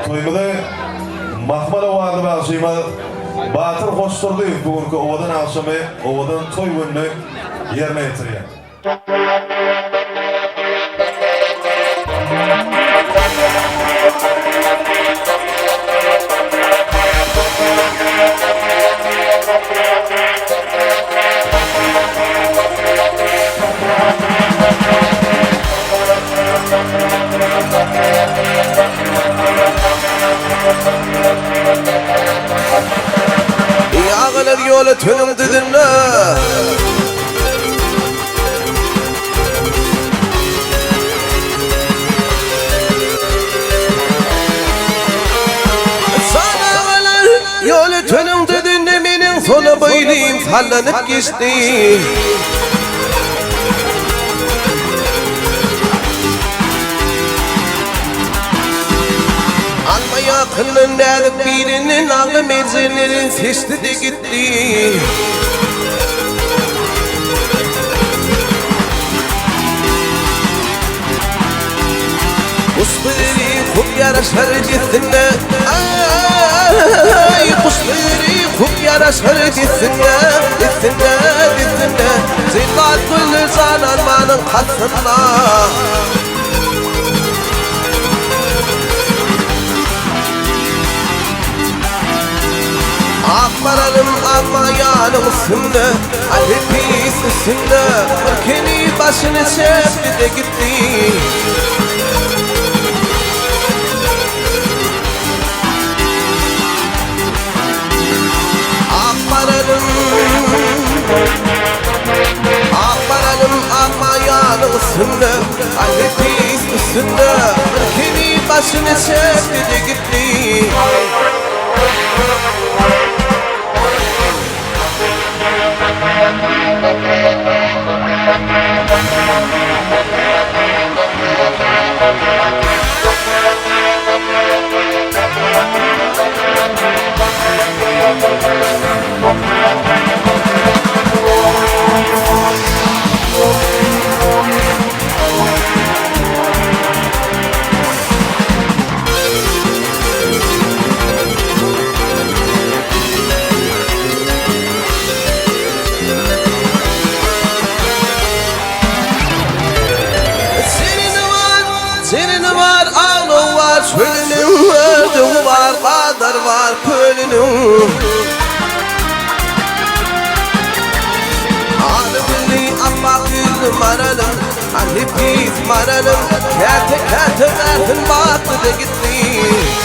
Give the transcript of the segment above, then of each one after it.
Toymada Mahmud awadı başyma Batır hoşturdu bugünkü ovadan akşamı ovadan toy gününü yerine getirýär. Yağlar yolu tönüm dedinle Sanağlar yolu tönüm dedinle menin sonu boyluyum sallanıp geçti Alma yakının derdik birinin ağlı merzenlerin seçti de gitti Kuşları kup yaraşar gitsinle Ay kuşları kup yaraşar gitsinle Gitsinle gitsinle Zillat gülü cananmanın katsınla Akmaralım akma yanım üstünde Ali pis üstünde Ülkeni başını çekti de gitti Akmaralım Akmaralım akma yanım üstünde Ali pis üstünde Ülkeni başını çekti de gitti Senin var, ağlı var, çölünün ördüğü var, kadar var, pölünün Ağlı birliği amma yüzüm aralım, hani biz maralım Kerte kerte verdin baktı da gitti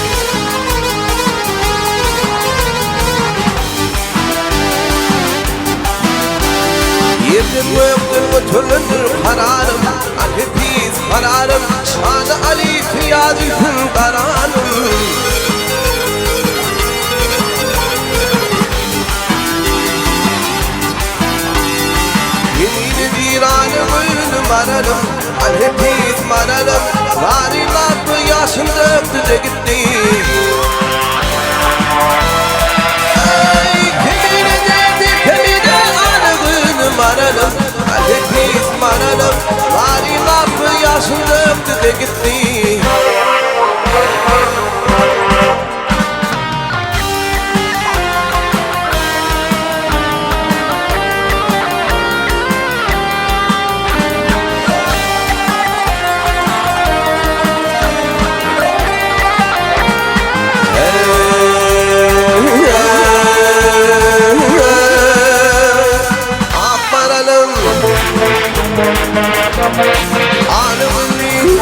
Yedin göktün türlüdür kararım Ali biz kararım Şanı Ali fiyadühün karanım Yemini viranı gülüm ararım Ali biz mararım Varilatlı yaşım döktü de gitti Maralım, hepimiz maralım Varin aklı yaşın döktü de gitti Ağlımın